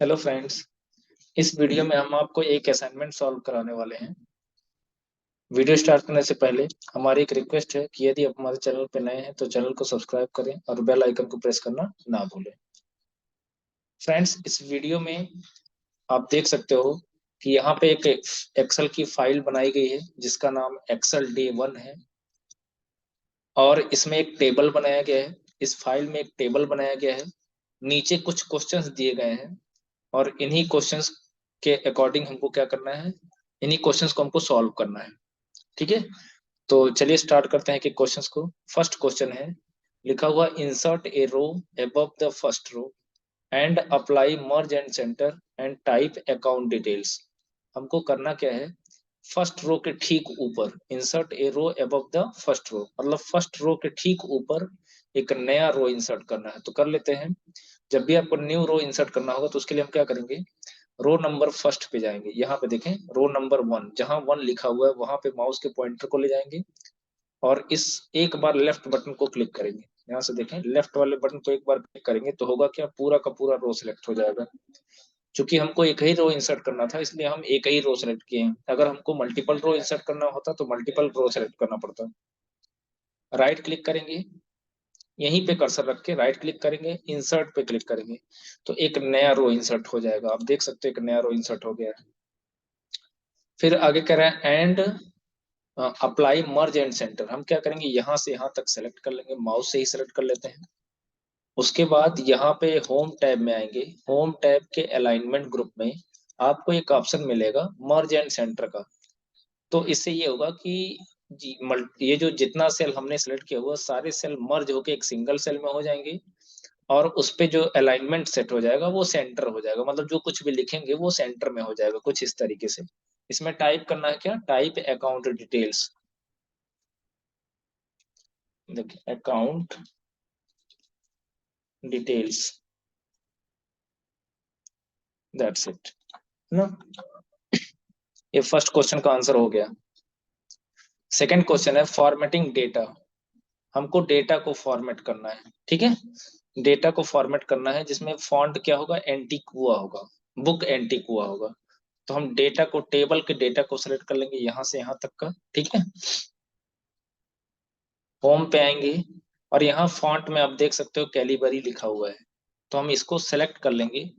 Hello friends. इस video में हम आपको एक असाइनमेंट सॉल्व कराने वाले हैं। वीडियो स्टार्ट करने से पहले हमारी एक रिक्वेस्ट है कि यदि आप हमारे चैनल पर नए हैं तो चैनल को सब्सक्राइब करें और बेल आइकन को प्रेस करना ना भूलें। फ्रेंड्स, इस वीडियो में आप देख सकते हो कि यहाँ पे एक एक्सेल की फाइल बनाई गई है जिसका नाम एक्सेल डे 1 है और इसमें एक टेबल बनाया गया है। इस फाइल में एक टेबल बनाया गया है। नीचे कुछ क्वेश्चंस दिए गए हैं और इन्हीं क्वेश्चंस के अकॉर्डिंग हमको क्या करना है, इन्हीं क्वेश्चंस को हमको सॉल्व करना है। ठीक है, तो चलिए स्टार्ट करते हैं कि क्वेश्चंस को। फर्स्ट क्वेश्चन है, लिखा हुआ insert a row above the first row and apply merge and center and type account details. हमको करना क्या है, फर्स्ट रो के ठीक ऊपर insert a row above the first row, मतलब फर्स्ट रो के ठीक ऊपर एक नया रो इंसर्ट करना है। तो कर लेते हैं। जब भी आपको न्यू रो इंसर्ट करना होगा तो उसके लिए हम क्या करेंगे, रो नंबर फर्स्ट पे जाएंगे। यहाँ पे देखें, रो नंबर 1, जहां 1 लिखा हुआ है वहां पे माउस के पॉइंटर को ले जाएंगे और इस एक बार लेफ्ट बटन को क्लिक करेंगे। यहाँ से देखें, लेफ्ट वाले बटन को एक बार क्लिक करेंगे तो होगा क्या, पूरा का पूरा रो सिलेक्ट हो जाएगा। क्योंकि हमको एक ही रो इंसर्ट करना था इसलिए हम एक ही रो सेलेक्ट किए हैं। अगर हमको मल्टीपल रो इंसर्ट करना होता तो मल्टीपल रो सेलेक्ट करना पड़ता। राइट क्लिक करेंगे, यहीं पे कर्सर रख के राइट क्लिक करेंगे, इंसर्ट पे क्लिक करेंगे तो एक नया रो इंसर्ट हो जाएगा। आप देख सकते हो एक नया रो इंसर्ट हो गया है। फिर आगे कह रहे हैं and apply merge and centre. हम क्या करेंगे, यहाँ से यहाँ तक सेलेक्ट कर लेंगे, माउस से ही सेलेक्ट कर लेते हैं। उसके बाद यहाँ पे होम टैब में आएंगे। होम टैब के अलाइनमेंट ग्रुप में आपको एक ऑप्शन मिलेगा मर्ज एंड सेंटर का। तो इससे ये होगा कि ये जो जितना सेल हमने सेलेक्ट किया हुआ सारे सेल मर्ज होके एक सिंगल सेल में हो जाएंगे और उस पे जो अलाइनमेंट सेट हो जाएगा वो सेंटर हो जाएगा, मतलब जो कुछ भी लिखेंगे वो सेंटर में हो जाएगा, कुछ इस तरीके से। इसमें टाइप करना है क्या, टाइप अकाउंट डिटेल्स। देखिए, अकाउंट डिटेल्स, दैट्स इट ना। ये फर्स्ट क्वेश्चन का आंसर हो गया। सेकंड क्वेश्चन है फॉर्मेटिंग डेटा। हमको डेटा को फॉर्मेट करना है। ठीक है, डेटा को फॉर्मेट करना है जिसमें फॉन्ट क्या होगा, एंटीकुआ होगा, बुक एंटीकुआ होगा। तो हम डेटा को, टेबल के डेटा को सिलेक्ट कर लेंगे यहाँ से यहाँ तक का। ठीक है, होम पे आएंगे और यहाँ फॉन्ट में आप देख सकते हो कैलिबरी लिखा हुआ है। तो हम इसको सेलेक्ट कर लेंगे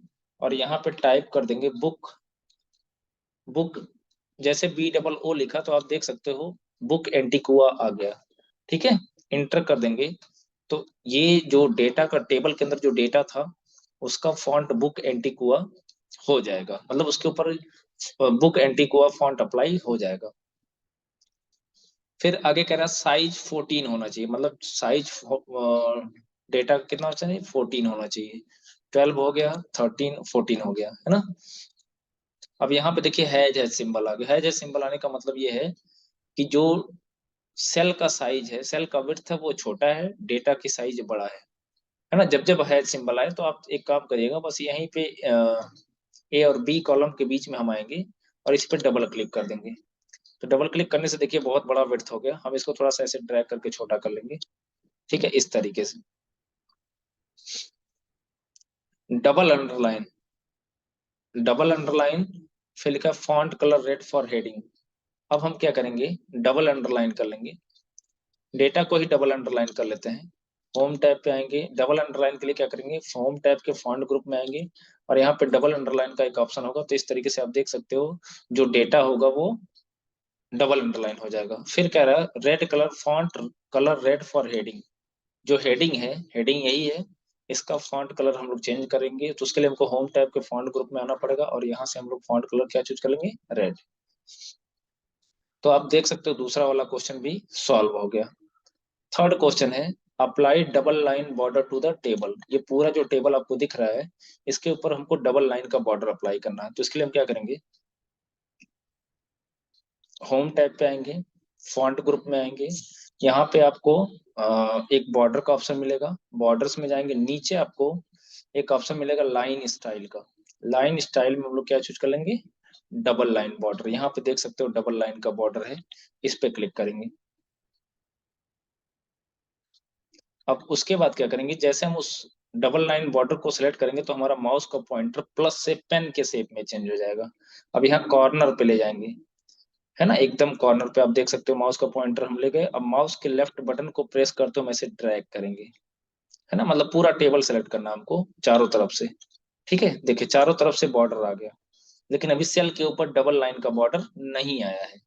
और यहाँ पे टाइप कर देंगे बुक। बुक जैसे BOO लिखा तो आप देख सकते हो बुक एंटीकुआ आ गया। ठीक है, इंटर कर देंगे तो ये जो डेटा का, टेबल के अंदर जो डेटा था उसका फॉन्ट बुक एंटीकुआ हो जाएगा, मतलब उसके ऊपर बुक एंटीकुआ फॉन्ट अप्लाई हो जाएगा। फिर आगे कह रहा है साइज 14 होना चाहिए, मतलब साइज डेटा कितना होना चाहिए, 14 होना चाहिए। 12 हो गया, 13, 14 हो गया, है ना। अब यहाँ पे देखिए हैज सिंबल आ गया। हैज सिंबल आने का मतलब ये है कि जो सेल का साइज है, सेल का विड्थ है वो छोटा है, डेटा की साइज बड़ा है ना। जब जब हैज सिंबल आए तो आप एक काम करिएगा, बस यहीं पे ए और बी कॉलम के बीच में हम आएंगे और इस पर डबल क्लिक कर देंगे। तो डबल क्लिक करने से देखिए बहुत बड़ा विड्थ हो गया। हम इसको थोड़ा सा ऐसे ड्रैग करके छोटा कर लेंगे। ठीक है, इस तरीके से। डबल अंडरलाइन, डबल अंडरलाइन, फिर लिखा font colour red for heading. अब हम क्या करेंगे, डबल अंडरलाइन कर लेंगे, डेटा को ही डबल अंडरलाइन कर लेते हैं। होम टैब पे आएंगे, डबल अंडरलाइन के लिए क्या करेंगे, होम टैब के फॉन्ट ग्रुप में आएंगे और यहाँ पे डबल अंडरलाइन का एक ऑप्शन होगा। तो इस तरीके से आप देख सकते हो जो डेटा होगा वो डबल अंडरलाइन हो जाएगा। फिर कह रहा है red colour font colour red for heading. जो हेडिंग है, हेडिंग यही है, इसका फॉन्ट कलर हम लोग चेंज करेंगे। तो उसके लिए हमको होम टैब के फॉन्ट ग्रुप में आना पड़ेगा और यहाँ से हम लोग फॉन्ट कलर क्या चूज करेंगे, रेड। तो आप देख सकते हो दूसरा वाला क्वेश्चन भी सॉल्व हो गया। थर्ड क्वेश्चन है apply double line border to the table. ये पूरा जो टेबल आपको दिख रहा है इसके ऊपर हमको डबल लाइन का बॉर्डर अप्लाई करना है। तो इसके लिए हम क्या करेंगे, होम टैब पे आएंगे, फॉन्ट ग्रुप में आएंगे, यहाँ पे आपको एक बॉर्डर का ऑप्शन मिलेगा। बॉर्डर्स में जाएंगे, नीचे आपको एक ऑप्शन मिलेगा लाइन स्टाइल का। लाइन स्टाइल में हम लोग क्या चूज कर लेंगे, डबल लाइन बॉर्डर। यहाँ पे देख सकते हो डबल लाइन का बॉर्डर है, इस पे क्लिक करेंगे। अब उसके बाद क्या करेंगे, जैसे हम उस डबल लाइन बॉर्डर को सिलेक्ट करेंगे तो हमारा माउस का पॉइंटर प्लस से पेन के शेप में चेंज हो जाएगा। अब यहाँ कॉर्नर पे ले जाएंगे, है ना, एकदम कॉर्नर पे आप देख सकते हो माउस का पॉइंटर हम ले गए। अब माउस के लेफ्ट बटन को प्रेस करते हो, हम ऐसे ड्रैग करेंगे, है ना, मतलब पूरा टेबल सेलेक्ट करना हमको चारों तरफ से। ठीक है, देखिए चारों तरफ से बॉर्डर आ गया, लेकिन अभी सेल के ऊपर डबल लाइन का बॉर्डर नहीं आया है।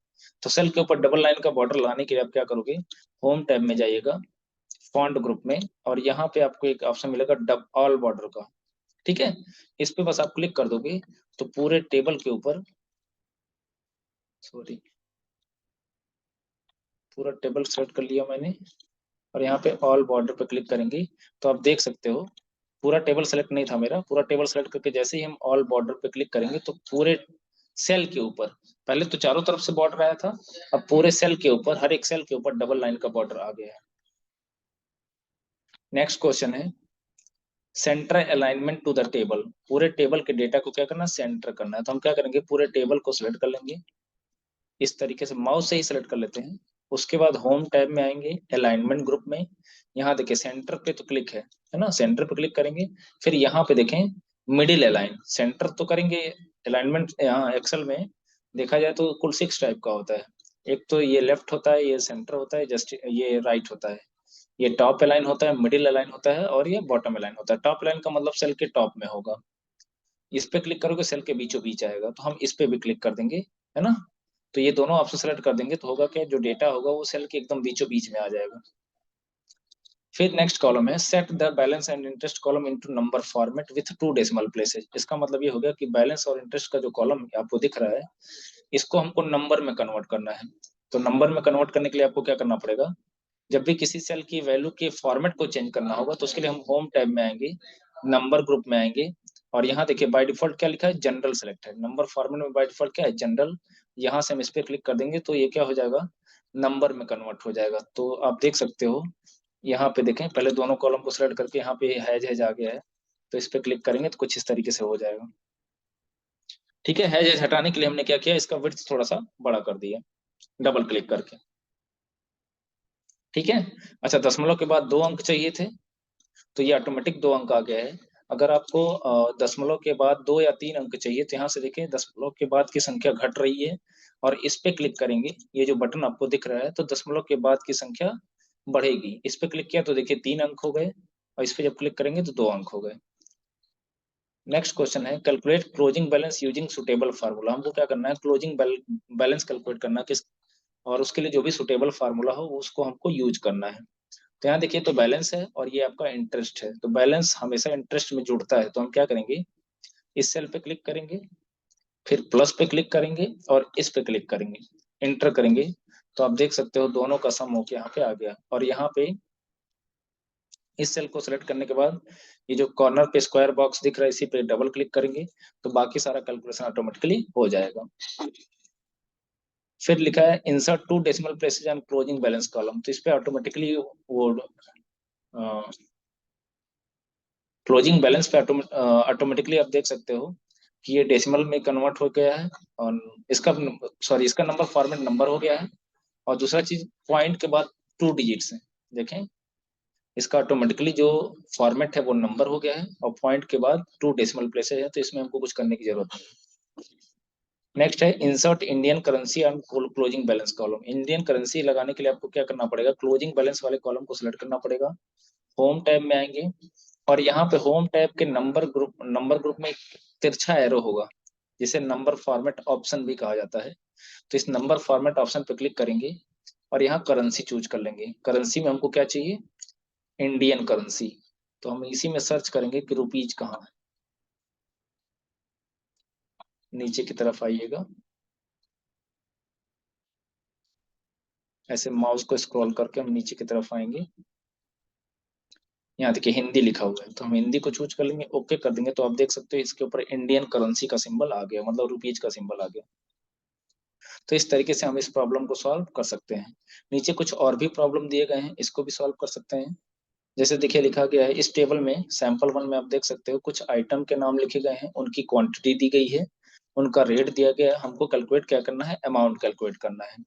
तो सेल के ऊपर डबल लाइन का बॉर्डर लाने के लिए आप क्या करोगे, होम टैब में जाइएगा, फॉन्ट ग्रुप में, और यहाँ पे आपको एक ऑप्शन मिलेगा डब ऑल बॉर्डर का। ठीक है, इस पे बस आप क्लिक कर दोगे तो पूरे टेबल के ऊपर, सॉरी, पूरा टेबल सेलेक्ट कर लिया मैंने, और यहाँ पे ऑल बॉर्डर पे क्लिक करेंगे तो आप देख सकते हो पूरा टेबल सेलेक्ट नहीं था मेरा। पूरा टेबल सेलेक्ट करके जैसे ही हम ऑल बॉर्डर पे क्लिक करेंगे तो पूरे सेल के ऊपर, पहले तो चारों तरफ से बॉर्डर आया था, अब पूरे सेल के ऊपर, हर एक सेल के ऊपर डबल लाइन का बॉर्डर आ गया है। नेक्स्ट क्वेश्चन है centre alignment to the table. पूरे टेबल के डेटा को क्या करना, सेंटर करना है। तो हम क्या करेंगे, पूरे टेबल को सिलेक्ट कर लेंगे, इस तरीके से माउस से ही सिलेक्ट कर लेते हैं। उसके बाद होम टैब में आएंगे, अलाइनमेंट ग्रुप में, यहाँ देखिए सेंटर पे तो क्लिक है ना, सेंटर पे क्लिक करेंगे। फिर यहाँ पे देखें मिडिल अलाइन, सेंटर तो करेंगे। अलाइनमेंट यहाँ एक्सेल में देखा जाए तो कुल 6 टाइप का होता है। एक तो ये लेफ्ट होता है, ये सेंटर होता है, जस्ट ये राइट होता है, ये टॉप अलाइन होता है, मिडिल अलाइन होता है, और ये बॉटम अलाइन होता है। टॉप अलाइन का मतलब सेल के टॉप में होगा, इस पे क्लिक करोगे सेल के बीचों बीच आएगा, तो हम इस पे भी क्लिक कर देंगे, है ना। तो ये दोनों ऑप्शन सेलेक्ट कर देंगे तो होगा क्या, जो डेटा होगा वो सेल के एकदम बीचों बीच में आ जाएगा। फिर नेक्स्ट कॉलम है set the balance and interest column into number format with 2 decimal places. इसका मतलब ये हो गया कि बैलेंस और इंटरेस्ट का जो कॉलम आपको दिख रहा है, इसको हमको नंबर में कन्वर्ट करना है। तो नंबर में कन्वर्ट करने के लिए आपको क्या करना पड़ेगा, जब भी किसी सेल की वैल्यू के फॉर्मेट को चेंज करना होगा तो उसके लिए हम होम टैब में आएंगे, नंबर ग्रुप में आएंगे, और यहाँ देखिए बाय डिफॉल्ट क्या लिखा है, जनरल सेलेक्ट है। नंबर फॉर्मेट में बाय डिफॉल्ट क्या है, जनरल। यहाँ से हम इस पे क्लिक कर देंगे तो ये क्या हो जाएगा, नंबर में कन्वर्ट हो जाएगा। तो आप देख सकते हो यहाँ पे देखें, पहले दोनों कॉलम को सिलेक्ट करके यहाँ पे हैज हैज आ गया है, तो इस पे क्लिक करेंगे तो कुछ इस तरीके से हो जाएगा। ठीक है, हैज हैज हटाने के लिए हमने क्या किया, इसका विड्थ थोड़ा सा बड़ा कर दिया डबल क्लिक करके। ठीक है, अच्छा दशमलव के बाद 2 अंक चाहिए थे, तो ये ऑटोमेटिक 2 अंक आ गया है। अगर आपको दशमलव के बाद 2 या 3 अंक चाहिए तो यहाँ से देखिए दशमलव के बाद की संख्या घट रही है, और इस पे क्लिक करेंगे, ये जो बटन आपको दिख रहा है, तो दशमलव के बाद की संख्या बढ़ेगी। इस पे क्लिक किया तो देखिए 3 अंक हो गए, और इस पे जब क्लिक करेंगे तो 2 अंक हो गए। नेक्स्ट क्वेश्चन है calculate closing balance using suitable formula. हमको क्या करना है, क्लोजिंग बैलेंस कैलकुलेट करना किस, और उसके लिए जो भी सुटेबल फार्मूला हो उसको हमको यूज करना है। तो यहाँ देखिए तो बैलेंस है और ये आपका इंटरेस्ट है, तो बैलेंस हमेशा इंटरेस्ट में जुड़ता है, तो हम क्या करेंगे, इस सेल पे क्लिक करेंगे, फिर प्लस पे क्लिक करेंगे, और इस पे क्लिक करेंगे, इंटर करेंगे, तो आप देख सकते हो दोनों का सम होके यहाँ पे आ गया। और यहाँ पे इस सेल को सिलेक्ट करने के बाद ये जो कॉर्नर पे स्क्वायर बॉक्स दिख रहा है इसी पे डबल क्लिक करेंगे तो बाकी सारा कैलकुलेशन ऑटोमेटिकली हो जाएगा। फिर लिखा है insert 2 decimal places and closing balance column, तो इस पे ऑटोमेटिकली वो क्लोजिंग बैलेंस पे ऑटोमेटिकली आप देख सकते हो कि ये डेसिमल में कन्वर्ट हो गया है, और इसका, सॉरी, इसका नंबर फॉर्मेट नंबर हो गया है। और दूसरा चीज पॉइंट के बाद 2 डिजिट्स है, देखें इसका ऑटोमेटिकली जो फॉर्मेट है वो नंबर हो गया है, और पॉइंट के बाद 2 डेसिमल प्लेसेस है, तो इसमें हमको कुछ करने की जरूरत नहीं। नेक्स्ट है insert Indian currency and closing balance column. Indian currency लगाने के लिए आपको क्या करना पड़ेगा, क्लोजिंग बैलेंस वाले कॉलम को सिलेक्ट करना पड़ेगा, होम टैब में आएंगे, और यहाँ पे होम टैब के नंबर ग्रुप में एक तिरछा एरो होगा जिसे नंबर फॉर्मेट ऑप्शन भी कहा जाता है। तो इस नंबर फॉर्मेट ऑप्शन पे क्लिक करेंगे और यहाँ करेंसी चूज कर लेंगे। करेंसी में हमको क्या चाहिए, इंडियन करेंसी, तो हम इसी में सर्च करेंगे कि रुपीज कहाँ है। नीचे की तरफ आइएगा, ऐसे माउस को स्क्रॉल करके हम नीचे की तरफ आएंगे, यहाँ देखिए हिंदी लिखा हुआ है, तो हम हिंदी को चूज कर लेंगे, ओके कर देंगे, तो आप देख सकते हो इसके ऊपर इंडियन करेंसी का सिंबल आ गया, मतलब रुपीज का सिंबल आ गया। तो इस तरीके से हम इस प्रॉब्लम को सॉल्व कर सकते हैं। नीचे कुछ और भी प्रॉब्लम दिए गए हैं, इसको भी सॉल्व कर सकते हैं। जैसे देखिए लिखा गया है इस टेबल में सैंपल 1 में आप देख सकते हो कुछ आइटम के नाम लिखे गए हैं, उनकी क्वांटिटी दी गई है, उनका रेट दिया गया है, हमको कैलकुलेट क्या करना है, अमाउंट कैलकुलेट करना है।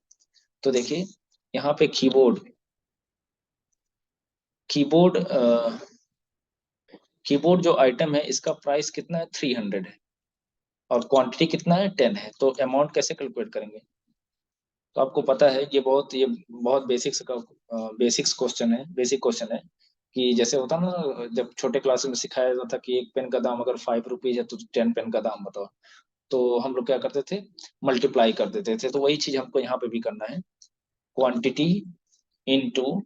तो देखिए यहाँ पे कीबोर्ड कीबोर्ड कीबोर्ड जो आइटम है इसका प्राइस कितना है, 300 है, और क्वांटिटी कितना है, 10 है। तो अमाउंट कैसे कैलकुलेट करेंगे? तो आपको पता है ये बहुत बेसिक्स क्वेश्चन है, बेसिक क्वेश्चन है कि जैसे होता ना, जब छोटे क्लास में सिखाया जाता था कि एक पेन का दाम अगर 5 रुपीज है तो 10 पेन का दाम बताओ, तो हम लोग क्या करते थे, मल्टीप्लाई कर देते थे। तो वही चीज हमको यहाँ पे भी करना है, क्वांटिटी इनटू,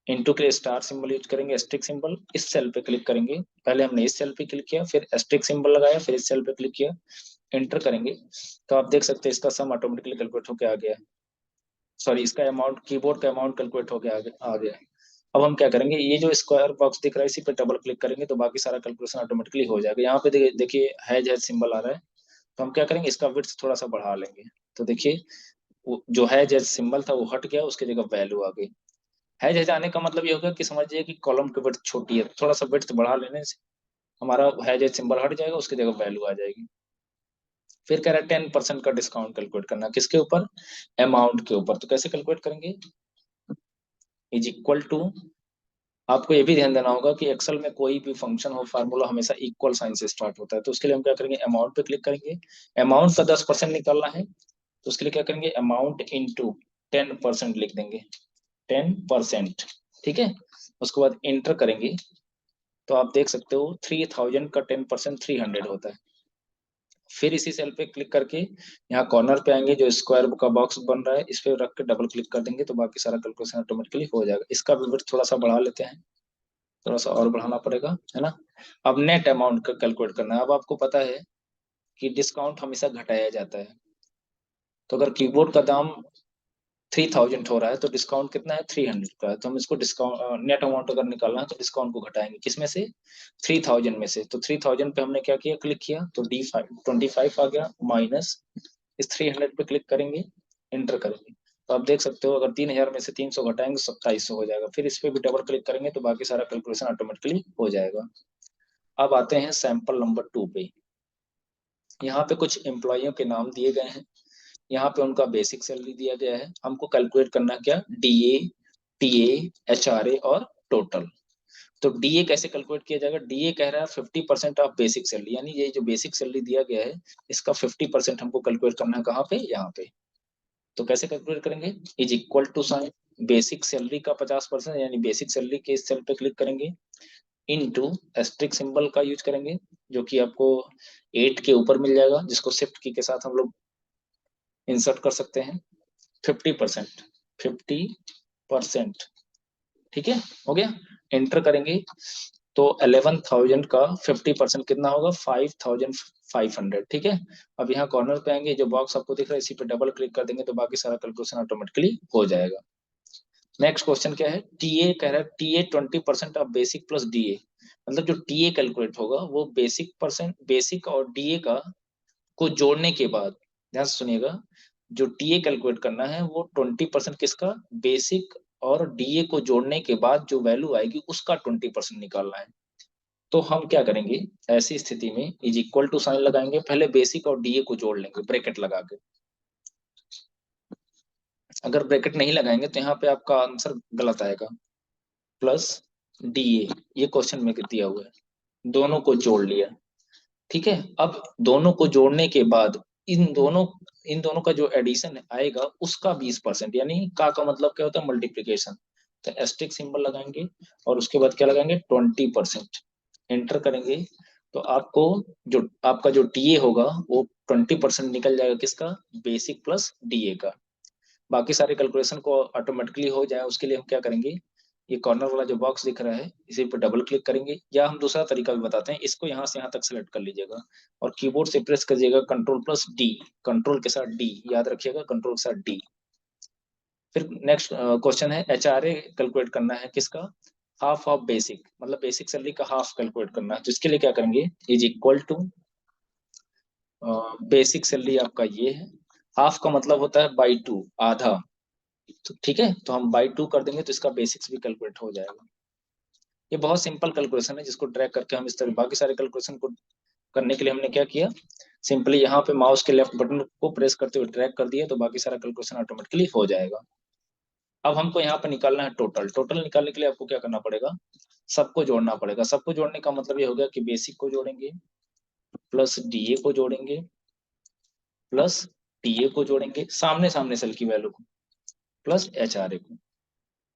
इनटू के स्टार सिंबल यूज करेंगे, एस्ट्रिक सिंबल, इस सेल पे क्लिक करेंगे। पहले हमने इस सेल पे क्लिक किया, फिर एस्ट्रिक सिंबल लगाया, फिर इस सेल पे क्लिक किया, एंटर करेंगे। तो आप देख सकते हैं इसका सम ऑटोमेटिकली कैलकुलेट होकर आ गया। सॉरी, इसका अमाउंट, कीबोर्ड का अमाउंट कैलकुलेट होके आ गया। अब हम क्या करेंगे, ये जो स्क्वायर बॉक्स दिख रहा है इसी पे डबल क्लिक करेंगे तो बाकी सारा कैलकुलेशन ऑटोमेटिकली हो जाएगा। यहाँ पे देखिए हैज सिंबल आ रहा है, तो हम क्या करेंगे, इसका विड्थ थोड़ा सा बढ़ा लेंगे। तो देखिए जो हैज सिंबल था वो हट गया, उसकी जगह वैल्यू आ गई। हैज आने का मतलब ये होगा कि समझिए कि कॉलम की विड्थ छोटी है, थोड़ा सा विड्थ बढ़ा लेने से हमारा हैज सिंबल हट जाएगा, उसकी जगह वैल्यू आ जाएगी। फिर कह रहा है 10% का डिस्काउंट कैलकुलेट करना, किसके ऊपर, अमाउंट के ऊपर। तो कैसे कैलकुलेट करेंगे, इज इक्वल टू, आपको ये भी ध्यान देना होगा कि एक्सेल में कोई भी फंक्शन हो, फार्मूला हमेशा इक्वल साइन से स्टार्ट होता है। तो उसके लिए हम क्या करेंगे, अमाउंट पे क्लिक करेंगे, अमाउंट का 10% निकालना है, तो उसके लिए क्या करेंगे, अमाउंट इंटू 10% लिख देंगे, 10%। ठीक है, उसके बाद इंटर करेंगे, तो आप देख सकते हो 3000 का 10% 300 होता है। फिर इसी सेल पे क्लिक करके यहाँ कॉर्नर पे आएंगे, जो स्क्वायर का बॉक्स बन रहा है इस पे रख के डबल क्लिक कर देंगे तो बाकी सारा कैलकुलेशन ऑटोमेटिकली हो जाएगा। इसका भी विड्थ थोड़ा सा बढ़ा लेते हैं, थोड़ा सा और बढ़ाना पड़ेगा, है ना। अब नेट अमाउंट का कैलकुलेट करना है। अब आपको पता है कि डिस्काउंट हमेशा घटाया जाता है, तो अगर कीबोर्ड का दाम 3000 हो रहा है तो डिस्काउंट कितना है, 300 का है। तो हम इसको डिस्काउंट, नेट अमाउंट अगर निकालना है तो डिस्काउंट को घटाएंगे, किसमें से, 3000 में से। तो 3000 पे हमने क्या किया, क्लिक किया, तो D25 आ गया, माइनस इस 300 पे क्लिक करेंगे, एंटर करेंगे। तो आप देख सकते हो अगर 3000 में से 300 घटाएंगे 2700 हो जाएगा। फिर इस पे भी डबल क्लिक करेंगे तो बाकी सारा कैलकुलेशन ऑटोमेटिकली हो जाएगा। अब आते हैं सैंपल नंबर 2 पे। यहाँ पे कुछ एम्प्लॉइयों के नाम दिए गए हैं, यहाँ पे उनका बेसिक सैलरी दिया गया है। हमको कैलकुलेट करना क्या, डीए, टीए, एचआरए और टोटल। तो डीए कैसे कैलकुलेट किया जाएगा, डीए कह रहा है 50% ऑफ बेसिक सैलरी, यानी ये जो बेसिक सैलरी दिया गया है इसका 50% हमको कैलकुलेट करना है, कहाँ पे, यहाँ पे। तो कैसे कैलकुलेट करेंगे, is equal to sign basic salary का 50%, यानी बेसिक सैलरी के इस सेल पे क्लिक करेंगे, इनटू एस्ट्रिक सिंबल का यूज करेंगे, जो कि आपको 8 के ऊपर मिल जाएगा, जिसको शिफ्ट की के साथ हम लोग इंसर्ट कर सकते हैं। 50%, 50%, ठीक है, हो गया, एंटर करेंगे। तो 11,000 का 50% कितना होगा, 5,500। ठीक है, अब यहाँ कॉर्नर पे आएंगे, जो बॉक्स आपको दिख रहा है इसी पे डबल क्लिक कर देंगे तो बाकी सारा कैलकुलेशन ऑटोमेटिकली हो जाएगा। नेक्स्ट क्वेश्चन क्या है, टीए कह रहा है, TA 20% of basic plus DA, मतलब जो टीए कैलकुलेट होगा वो बेसिक और डीए का को जोड़ने के बाद, ध्यान से सुनिएगा, जो टीए कैलकुलेट करना है वो 20% किसका, बेसिक और डीए को जोड़ने के बाद जो वैल्यू आएगी उसका 20% निकालना है। तो हम क्या करेंगे, ऐसी स्थिति में इज इक्वल टू साइन लगाएंगे, पहले बेसिक और डीए को जोड़ लेंगे ब्रैकेट लगा के। अगर ब्रैकेट नहीं लगाएंगे तो यहाँ पे आपका आंसर गलत आएगा, प्लस डीए, ये क्वेश्चन में दिया हुआ है, दोनों को जोड़ लिया। ठीक है, अब दोनों को जोड़ने के बाद इन दोनों का जो एडिशन आएगा उसका 20%, यानी का मतलब क्या होता है, मल्टीप्लीकेशन। तो एस्टिक सिंबल लगाएंगे और उसके बाद क्या लगाएंगे, 20%, एंटर करेंगे। तो आपको जो आपका जो टीए होगा वो 20% निकल जाएगा, किसका, बेसिक प्लस डीए का। बाकी सारे कैलकुलेशन को ऑटोमेटिकली हो जाए उसके लिए हम क्या करेंगे, ये कॉर्नर वाला जो बॉक्स दिख रहा है इसी पर डबल क्लिक करेंगे, या हम दूसरा तरीका भी बताते हैं, इसको यहाँ से यहाँ तक सेलेक्ट कर लीजिएगा और कीबोर्ड से प्रेस करिएगा कंट्रोल प्लस डी, कंट्रोल के साथ डी, याद रखिएगा, कंट्रोल के साथ डी। फिर नेक्स्ट क्वेश्चन है, एचआरए कैलकुलेट करना है, किसका, हाफ ऑफ बेसिक, मतलब बेसिक सैलरी का हाफ कैलकुलेट करना है। तो इसके लिए क्या करेंगे, is equal to, basic salary आपका ये है, हाफ का मतलब होता है बाई टू, आधा। तो ठीक है, तो हम बाई टू कर देंगे तो इसका बेसिक्स भी कैलकुलेट हो जाएगा। ये बहुत सिंपल कैलकुलेशन है जिसको ड्रैग करके हम इस तरह बाकी सारे कैलकुलेशन को करने के लिए हमने क्या किया, सिंपली यहाँ पे माउस के लेफ्ट बटन को प्रेस करते हुए ड्रैग कर दिया तो बाकी सारा कैलकुलेशन ऑटोमेटिकली हो जाएगा। अब हमको यहाँ पे निकालना है टोटल। टोटल निकालने के लिए आपको क्या करना पड़ेगा, सबको जोड़ना पड़ेगा। सबको जोड़ने का मतलब ये हो गया कि बेसिक को जोड़ेंगे प्लस डीए को जोड़ेंगे प्लस टीए को जोड़ेंगे, सामने सामने सेल की वैल्यू को, प्लस एचआरए को,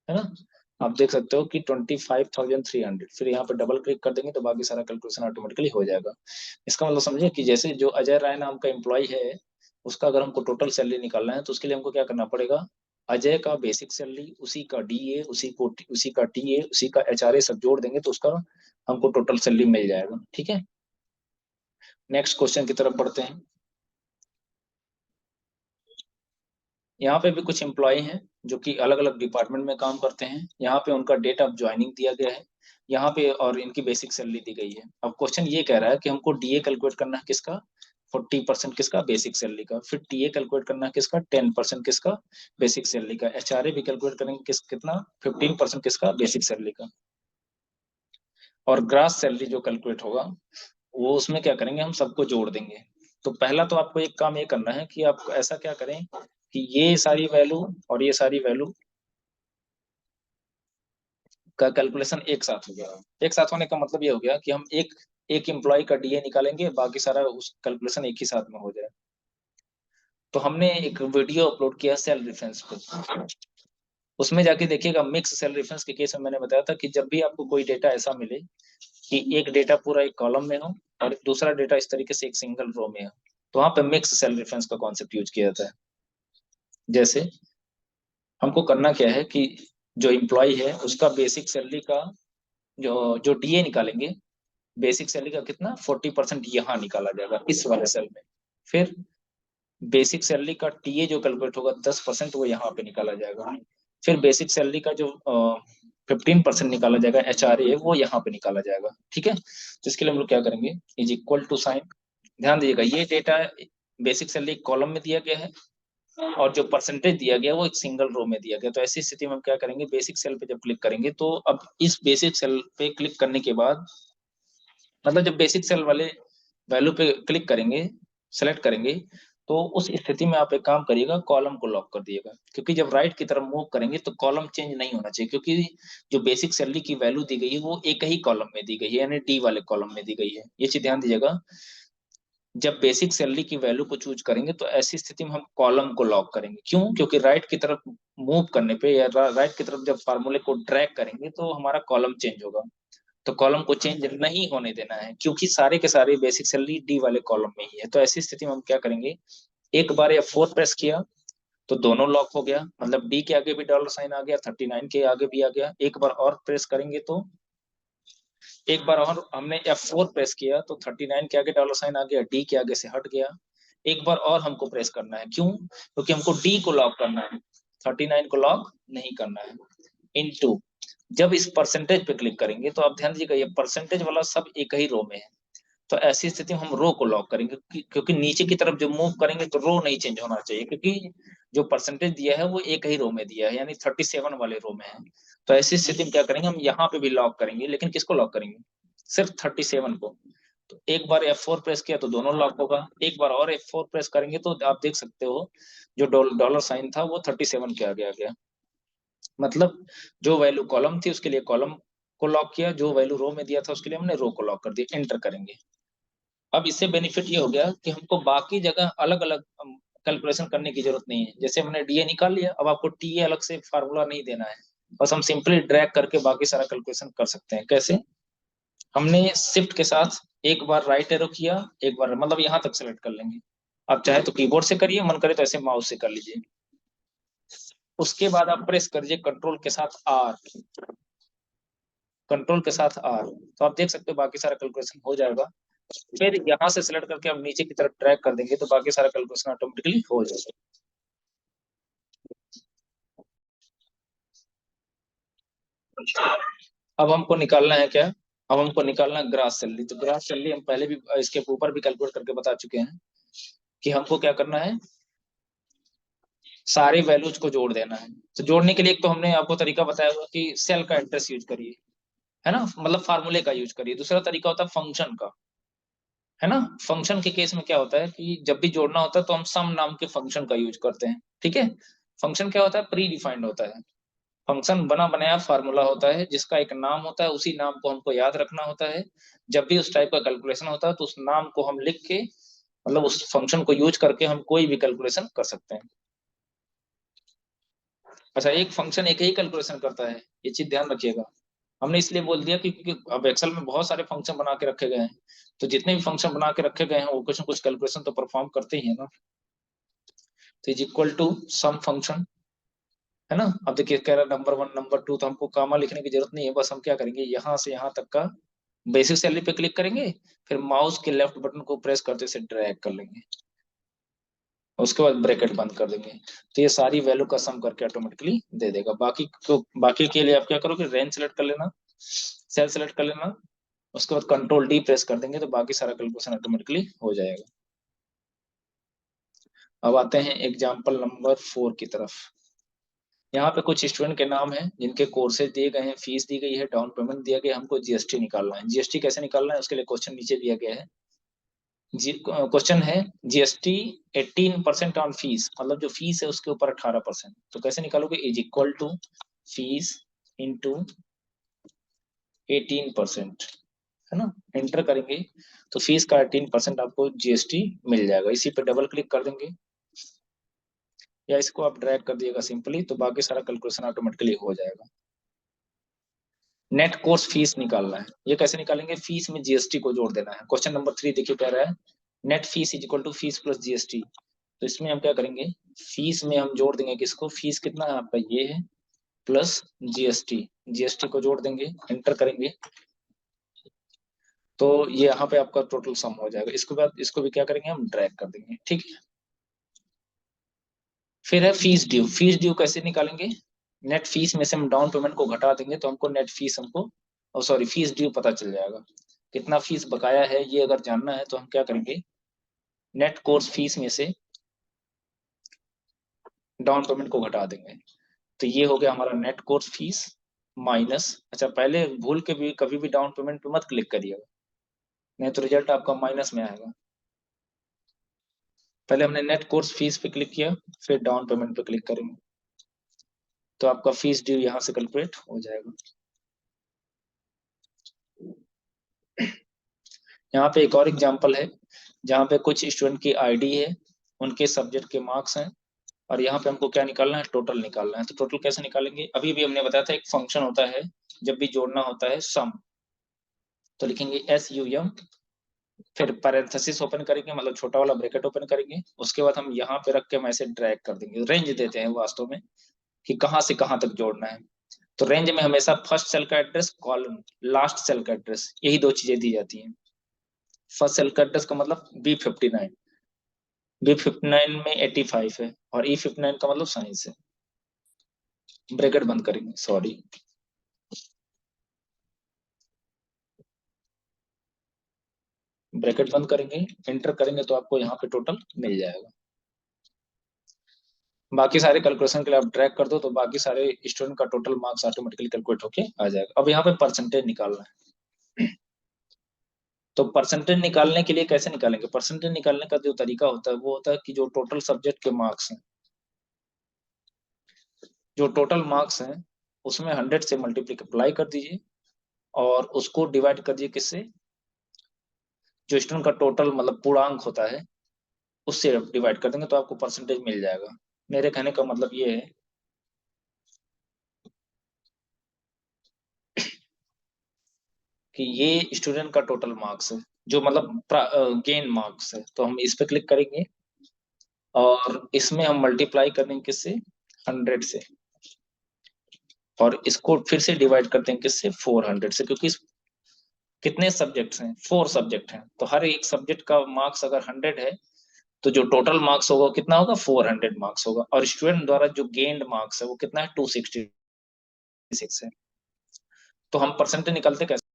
है ना। आप देख सकते हो कि 25,300, फिर यहाँ पे डबल क्लिक कर देंगे तो बाकी सारा कैलकुलेशन ऑटोमेटिकली हो जाएगा। इसका मतलब समझिए कि जैसे जो अजय राय नाम का एम्प्लॉय है, उसका अगर हमको टोटल सैलरी निकालना है तो उसके लिए हमको क्या करना पड़ेगा, अजय का बेसिक सैलरी, उसी का डीए, उसी का टीए, उसी का एचआरए सब जोड़ देंगे तो उसका हमको टोटल सैलरी मिल जाएगा। ठीक है, नेक्स्ट क्वेश्चन की तरफ बढ़ते हैं। यहाँ पे भी कुछ एम्प्लॉय हैं जो कि अलग अलग डिपार्टमेंट में काम करते हैं। यहाँ पे उनका डेट ऑफ ज्वाइनिंग दिया गया है यहाँ पे, और इनकी बेसिक सैलरी दी गई है। अब क्वेश्चन ये कह रहा है कि हमको डीए कैलकुलेट करना है किसका, 40% किसका, बेसिक सैलरी का। फिर टीए कैलकुलेट करना है किसका, 10% किसका, बेसिक सैलरी का। एचआरए भी कैलकुलेट करेंगे कितना, 15% किसका, बेसिक सैलरी का। और ग्रास सैलरी जो कैलकुलेट होगा वो उसमें क्या करेंगे, हम सबको जोड़ देंगे। तो पहला तो आपको एक काम ये करना है कि आप ऐसा क्या करें कि ये सारी वैल्यू और ये सारी वैल्यू का कैलकुलेशन एक साथ हो गया। एक साथ होने का मतलब ये हो गया कि हम एक एक एम्प्लॉय का डीए निकालेंगे, बाकी सारा उस कैलकुलेशन एक ही साथ में हो जाए। तो हमने एक वीडियो अपलोड किया सेल रेफरेंस पे, उसमें जाके देखिएगा। मिक्स सेल रेफरेंस के केस में मैंने बताया था कि जब भी आपको कोई डेटा ऐसा मिले कि एक डेटा पूरा एक कॉलम में हो और दूसरा डेटा इस तरीके से एक सिंगल रो में हो, तो वहां पे मिक्स सेल रेफरेंस का कॉन्सेप्ट यूज किया जाता है। जैसे हमको करना क्या है कि जो एम्प्लॉय है उसका बेसिक सैलरी का जो जो डीए निकालेंगे, बेसिक सैलरी का कितना 40% यहाँ निकाला जाएगा इस वाले सेल में। फिर बेसिक सैलरी का टीए जो कैलकुलेट होगा 10% वो यहाँ पे निकाला जाएगा। फिर बेसिक सैलरी का जो 15% निकाला जाएगा एचआरए, वो यहाँ पे निकाला जाएगा। ठीक है, तो इसके लिए हम लोग क्या करेंगे, इज इक्वल टू साइन। ध्यान दीजिएगा ये डेटा बेसिक सैलरी कॉलम में दिया गया है और जो परसेंटेज दिया गया वो एक सिंगल रो में दिया गया। तो ऐसी स्थिति में हम क्या करेंगे, बेसिक सेल पे जब क्लिक करेंगे तो अब इस बेसिक सेल पे क्लिक करने के बाद, मतलब जब बेसिक सेल वाले वैल्यू पे क्लिक करेंगे, सेलेक्ट करेंगे, तो उस स्थिति में आप एक काम करिएगा, कॉलम को लॉक कर दिएगा। क्योंकि जब राइट की तरफ मूव करेंगे तो कॉलम चेंज नहीं होना चाहिए, क्योंकि जो बेसिक सैलरी की वैल्यू दी गई है वो एक ही कॉलम में दी गई है, यानी डी वाले कॉलम में दी गई है। ये चीज ध्यान दीजिएगा। जब बेसिक सैलरी की वैल्यू को चूज करेंगे तो ऐसी स्थिति में हम कॉलम को लॉक करेंगे। क्यों, क्योंकि राइट की तरफ मूव करने पे या राइट की तरफ जब फार्मूले को ड्रैग करेंगे तो हमारा कॉलम चेंज होगा। तो कॉलम को चेंज नहीं होने देना है, क्योंकि सारे के सारे बेसिक सैलरी डी वाले कॉलम में ही है। तो ऐसी स्थिति में हम क्या करेंगे, एक बार F4 प्रेस किया तो दोनों लॉक हो गया, मतलब डी के आगे भी डॉलर साइन आ गया, 39 के आगे भी आ गया। एक बार और प्रेस करेंगे तो, एक बार और हमने F4 प्रेस किया तो 39 के आगे डॉलर साइन आ गया, डी के आगे से हट गया। एक बार और हमको प्रेस करना है, क्यों, क्योंकि हमको डी को लॉक करना है, 39 को लॉक नहीं करना है। इनटू, जब इस परसेंटेज पे क्लिक करेंगे तो आप ध्यान दीजिएगा ये परसेंटेज वाला सब एक ही रो में है। तो ऐसी स्थिति में हम रो को लॉक करेंगे, क्योंकि नीचे की तरफ जो मूव करेंगे तो रो नहीं चेंज होना चाहिए, क्योंकि जो परसेंटेज दिया है वो एक ही रो में दिया है, यानी 37 वाले रो में है। तो ऐसी स्थिति में क्या करेंगे, हम यहाँ पे भी लॉक करेंगे, लेकिन किसको लॉक करेंगे, सिर्फ 37 को। तो एक बार F4 प्रेस किया तो दोनों लॉक होगा, एक बार और F4 प्रेस करेंगे तो आप देख सकते हो जो डॉलर साइन था वो 37 के आगे आ गया। मतलब जो वैल्यू कॉलम थी उसके लिए कॉलम को लॉक किया, जो वैल्यू रो में दिया था उसके लिए हमने रो को लॉक कर दिया। एंटर करेंगे। अब इससे बेनिफिट ये हो गया कि हमको बाकी जगह अलग अलग कैलकुलेशन करने की जरूरत नहीं है। जैसे हमने डीए निकाल लिया, अब आपको टीए अलग से फार्मूला नहीं देना है, बस हम सिंपली ड्रैग करके बाकी सारा कैलकुलेशन कर सकते हैं। कैसे, हमने शिफ्ट के साथ एक बार राइट एरो किया, एक बार मतलब यहाँ तक सेलेक्ट कर लेंगे। आप चाहे तो कीबोर्ड से करिए, मन करे तो ऐसे माउस से कर लीजिए। उसके बाद आप प्रेस करिए कंट्रोल के साथ आर, कंट्रोल के साथ आर, तो आप देख सकते हो बाकी सारा कैलकुलेशन हो जाएगा। फिर यहाँ से सिलेक्ट करके हम नीचे की तरफ ट्रैक कर देंगे तो बाकी सारा कैलकुलेशन ऑटोमेटिकली हो जाएगा। अब हमको निकालना है क्या, अब हमको निकालना है ग्रास सैलरी। तो ग्रास सैलरी हम पहले भी इसके ऊपर भी कैलकुलेट करके बता चुके हैं कि हमको क्या करना है, सारे वैल्यूज को जोड़ देना है। तो जोड़ने के लिए एक तो हमने आपको तरीका बताया हुआ कि सेल का एड्रेस यूज करिए, है ना, मतलब फार्मूले का यूज करिए। दूसरा तरीका होता है फंक्शन का, है ना। फंक्शन के केस में क्या होता है कि जब भी जोड़ना होता है तो हम सम नाम के फंक्शन का यूज करते हैं। ठीक है, फंक्शन क्या होता है, प्री डिफाइंड होता है। फंक्शन बना बनाया फार्मूला होता है जिसका एक नाम होता है, उसी नाम को हमको याद रखना होता है। जब भी उस टाइप का कैलकुलेशन होता है तो उस नाम को हम लिख के, मतलब उस फंक्शन को यूज करके हम कोई भी कैलकुलेशन कर सकते हैं। अच्छा, एक फंक्शन एक ही कैलकुलेशन करता है, ये चीज ध्यान रखिएगा। हमने इसलिए बोल दिया क्योंकि अब एक्सेल में बहुत सारे फंक्शन बना के रखे गए हैं, तो जितने भी फंक्शन बना के रखे गए हैं वो कुछ न कुछ कैलकुलेशन तो परफॉर्म करते ही है ना। तो is equal to sum function, है ना। अब देखिए कह रहा नंबर वन नंबर टू, तो हमको कामा लिखने की जरूरत नहीं है, बस हम क्या करेंगे यहाँ से यहाँ तक का बेसिक सैलरी पे क्लिक करेंगे, फिर माउस के लेफ्ट बटन को प्रेस करते से ड्रैग कर लेंगे, उसके बाद ब्रैकेट बंद कर देंगे। तो ये सारी वैल्यू का सम करके ऑटोमेटिकली दे देगा। बाकी के लिए आप क्या करोगे, रेंज सेलेक्ट कर लेना, सेल सेलेक्ट कर लेना, उसके बाद कंट्रोल डी प्रेस कर देंगे तो बाकी सारा कैलकुलेशन ऑटोमेटिकली हो जाएगा। अब आते हैं एग्जाम्पल नंबर 4 की तरफ। यहाँ पे कुछ स्टूडेंट के नाम हैं जिनके कोर्सेज दिए गए हैं, फीस दी गई है, डाउन पेमेंट दिया गया है, हमको जीएसटी निकालना है। जीएसटी कैसे निकालना है उसके लिए क्वेश्चन नीचे दिया गया है। क्वेश्चन है जीएसटी 18% ऑन फीस, मतलब जो फीस है उसके ऊपर 18%, तो कैसे निकालोगे, is equal to fees into 18%, है ना। एंटर करेंगे तो फीस का 18% आपको जीएसटी मिल जाएगा। इसी पे डबल क्लिक कर देंगे या इसको आप ड्रैग कर दिएगा सिंपली, तो बाकी सारा कैलकुलेशन ऑटोमेटिकली हो जाएगा। नेट कोर्स फीस निकालना है, ये कैसे निकालेंगे, फीस में जीएसटी को जोड़ देना है। क्वेश्चन नंबर 3 देखिए कह रहा है net fees is equal to fees plus GST, तो इसमें हम क्या करेंगे, फीस में हम जोड़ देंगे किसको, फीस कितना है आपका ये है, प्लस जीएसटी, जीएसटी को जोड़ देंगे, एंटर करेंगे तो ये यहाँ पे आपका टोटल सम हो जाएगा। इसके बाद इसको भी क्या करेंगे, हम ड्रैग कर देंगे, ठीक है। फिर है फीस ड्यू, फीस ड्यू कैसे निकालेंगे, नेट फीस में से हम डाउन पेमेंट को घटा देंगे तो हमको नेट फीस हमको सॉरी फीस ड्यू पता चल जाएगा, कितना फीस बकाया है ये अगर जानना है तो हम क्या करेंगे, नेट कोर्स फीस में से डाउन पेमेंट को घटा देंगे, तो ये हो गया हमारा नेट कोर्स फीस माइनस। अच्छा पहले भूल के भी कभी भी डाउन पेमेंट पे मत क्लिक करिएगा, नहीं तो रिजल्ट आपका माइनस में आएगा। पहले हमने नेट कोर्स फीस पे क्लिक किया, फिर डाउन पेमेंट पे क्लिक करेंगे तो आपका फीस ड्यू यहाँ से कैलकुलेट हो जाएगा। यहाँ पे एक और एग्जांपल है जहाँ पे कुछ स्टूडेंट की आईडी है, उनके सब्जेक्ट के मार्क्स हैं, और यहाँ पे हमको क्या निकालना है, टोटल निकालना है। तो टोटल कैसे निकालेंगे, अभी भी हमने बताया था एक फंक्शन होता है जब भी जोड़ना होता है सम, तो लिखेंगे SUM, फिर पैरेंथेसिस ओपन करेंगे, मतलब छोटा वाला ब्रैकेट ओपन करेंगे, उसके बाद हम यहाँ पे रख के हम ऐसे ड्रैग कर देंगे, रेंज देते हैं वास्तव में कि कहाँ से कहाँ तक जोड़ना है। तो रेंज में हमेशा फर्स्ट सेल का एड्रेस, कॉलम लास्ट सेल का एड्रेस, यही दो चीजें दी जाती हैं। फर्स्ट सेल का एड्रेस का मतलब B59, B59 में 85 है, और E59 का मतलब साइंस है। ब्रैकेट बंद करेंगे, सॉरी, ब्रैकेट बंद करेंगे, एंटर करेंगे तो आपको यहाँ पे टोटल मिल जाएगा। बाकी सारे कैलकुलेशन के लिए आप ड्रैग कर दो तो बाकी सारे स्टूडेंट का टोटल मार्क्स ऑटोमेटिकली कैलकुलेट होके आ जाएगा। अब यहाँ पे परसेंटेज निकालना है, तो परसेंटेज निकालने के लिए कैसे निकालेंगे, परसेंटेज निकालने का जो तरीका होता है वो होता है कि जो टोटल सब्जेक्ट के मार्क्स हैं, जो टोटल मार्क्स हैं उसमें 100 से मल्टीप्लाई कर दीजिए और उसको डिवाइड कर दीजिए किससे, जो स्टूडेंट का टोटल मतलब पूर्णांक होता है उससे डिवाइड कर देंगे तो आपको परसेंटेज मिल जाएगा। मेरे कहने का मतलब ये है कि ये स्टूडेंट का टोटल मार्क्स है, जो मतलब गेन मार्क्स है, तो हम इस पे क्लिक करेंगे और इसमें हम मल्टीप्लाई करेंगे किससे, 100 से, और इसको फिर से डिवाइड करते हैं किससे, 400 से, क्योंकि कितने सब्जेक्ट्स हैं, 4 सब्जेक्ट हैं, तो हर एक सब्जेक्ट का मार्क्स अगर 100 है तो जो टोटल मार्क्स होगा कितना होगा, 400 मार्क्स होगा, और स्टूडेंट द्वारा जो गेन्ड मार्क्स है वो कितना है, 266 है। तो हम परसेंटेज निकालते कैसे,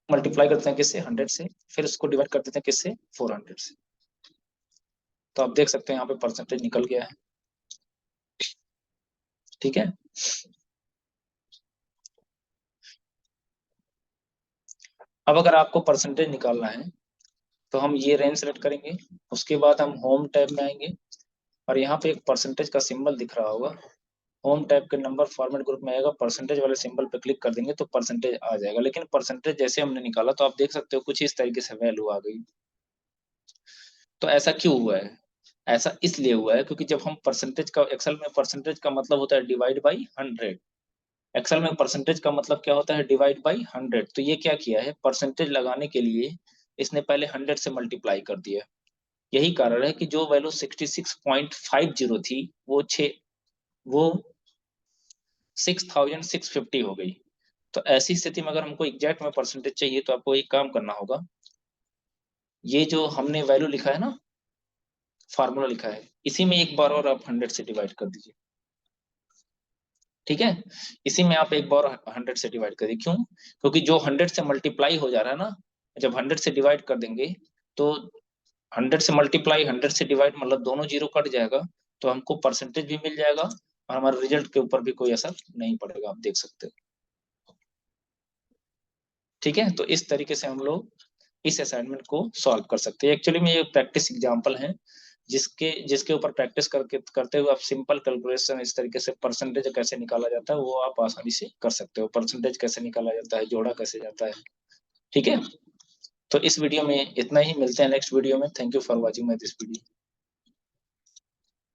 मल्टीप्लाई करते हैं किससे, 100 से, फिर उसको डिवाइड कर देते हैं किससे, 400 से, तो आप देख सकते हैं यहाँ पे परसेंटेज निकल गया है, ठीक है। अब अगर आपको परसेंटेज निकालना है तो हम ये रेंज सेलेक्ट करेंगे। उसके बाद हम होम टैब में आएंगे और यहाँ पे एक परसेंटेज का सिंबल दिख रहा होगा। होम टैब के नंबर फॉर्मेट ग्रुप में आएगा, परसेंटेज वाले सिंबल पे क्लिक कर देंगे तो परसेंटेज आ जाएगा। लेकिन परसेंटेज जैसे हमने निकाला तो आप देख सकते हो कुछ इस तरीके से वैल्यू आ गई। तो ऐसा क्यों हुआ है? ऐसा इसलिए हुआ है क्योंकि जब हम परसेंटेज का, एक्सेल में परसेंटेज का मतलब होता है डिवाइड बाई 100। एक्सेल में परसेंटेज का मतलब क्या होता है? Divide by 100। तो ये क्या किया है, परसेंटेज लगाने के लिए इसने पहले 100 से मल्टीप्लाई कर दिया। यही कारण है कि जो वैल्यू 66.50 थी वो 6650 हो गई। तो ऐसी स्थिति में अगर हमको एग्जैक्ट में परसेंटेज चाहिए तो आपको एक काम करना होगा, ये जो हमने वैल्यू लिखा है ना, फार्मूला लिखा है, इसी में एक बार और आप 100 से डिवाइड कर दीजिए। ठीक है, इसी में आप एक बार 100 से डिवाइड कर दीजिए। क्यों? क्योंकि जो 100 से मल्टीप्लाई हो जा रहा है ना, जब 100 से डिवाइड कर देंगे तो 100 से मल्टीप्लाई 100 से डिवाइड मतलब दोनों जीरो कट जाएगा, तो हमको परसेंटेज भी मिल जाएगा और हमारे रिजल्ट के ऊपर भी कोई असर नहीं पड़ेगा, आप देख सकते हो। ठीक है, तो इस तरीके से हम लोग इस असाइनमेंट को सॉल्व कर सकते हैं। एक्चुअली में ये प्रैक्टिस एग्जांपल है, जिसके जिसके ऊपर प्रैक्टिस करके करते हुए आप सिंपल कैलकुलेशन इस तरीके से परसेंटेज कैसे निकाला जाता है वो आप आसानी से कर सकते हो। परसेंटेज कैसे निकाला जाता है, जोड़ा कैसे जाता है। ठीक है, तो इस वीडियो में इतना ही, मिलते हैं नेक्स्ट वीडियो में। Thank you for watching my this video.